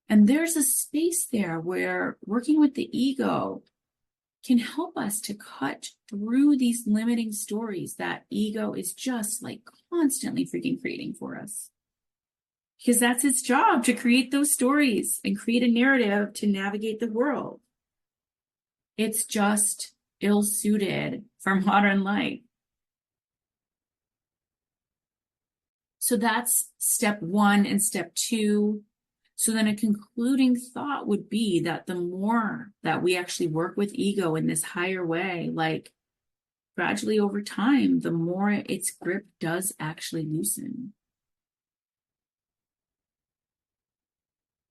And there's a space there where working with the ego can help us to cut through these limiting stories that ego is just like constantly freaking creating for us. Because that's its job, to create those stories and create a narrative to navigate the world. It's just ill-suited for modern life. So that's step one and step two. So then a concluding thought would be that the more that we actually work with ego in this higher way, like gradually over time, the more its grip does actually loosen.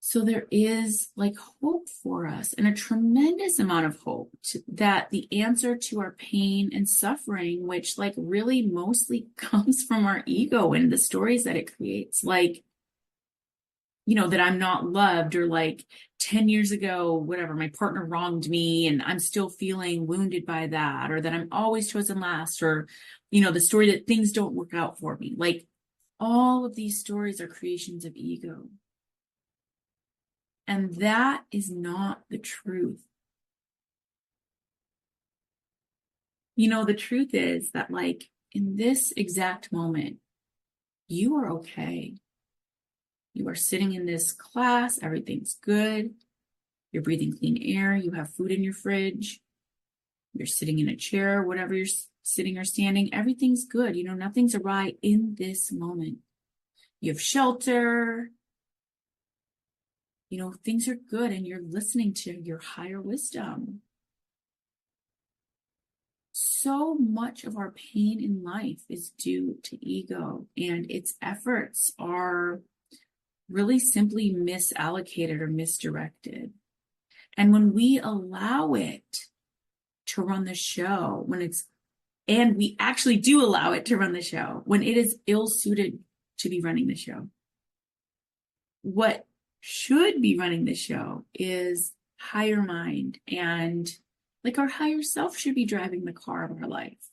So there is like hope for us, and a tremendous amount of hope that the answer to our pain and suffering, which like really mostly comes from our ego and the stories that it creates, like, you know, that I'm not loved, or like 10 years ago, whatever, my partner wronged me and I'm still feeling wounded by that, or that I'm always chosen last, or, you know, the story that things don't work out for me. Like all of these stories are creations of ego. And that is not the truth. You know, the truth is that, like, in this exact moment, you are okay. You are sitting in this class, everything's good. You're breathing clean air. You have food in your fridge. You're sitting in a chair, whatever you're sitting or standing, everything's good. You know, nothing's awry in this moment. You have shelter. You know, things are good, and you're listening to your higher wisdom. So much of our pain in life is due to ego, and its efforts are really simply misallocated or misdirected. And when we allow it to run the show, and we actually do allow it to run the show, when it is ill-suited to be running the show, what should be running the show is higher mind, and like our higher self should be driving the car of our life,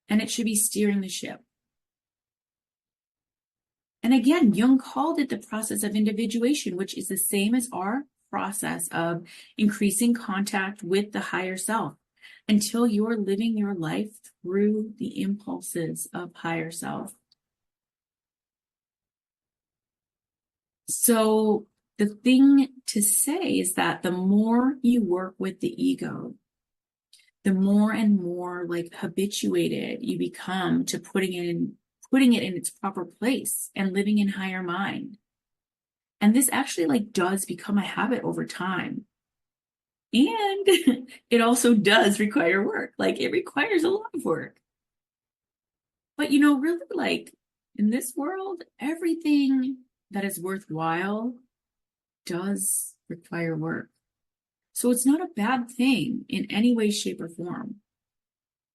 and it should be steering the ship. And again, Jung called it the process of individuation, which is the same as our process of increasing contact with the higher self until you're living your life through the impulses of higher self. So the thing to say is that the more you work with the ego, the more and more like habituated you become to putting it in its proper place and living in higher mind. And this actually like does become a habit over time. And it also does require work. Like it requires a lot of work. But you know, really, like in this world, everything that is worthwhile does require work. So it's not a bad thing in any way, shape, or form.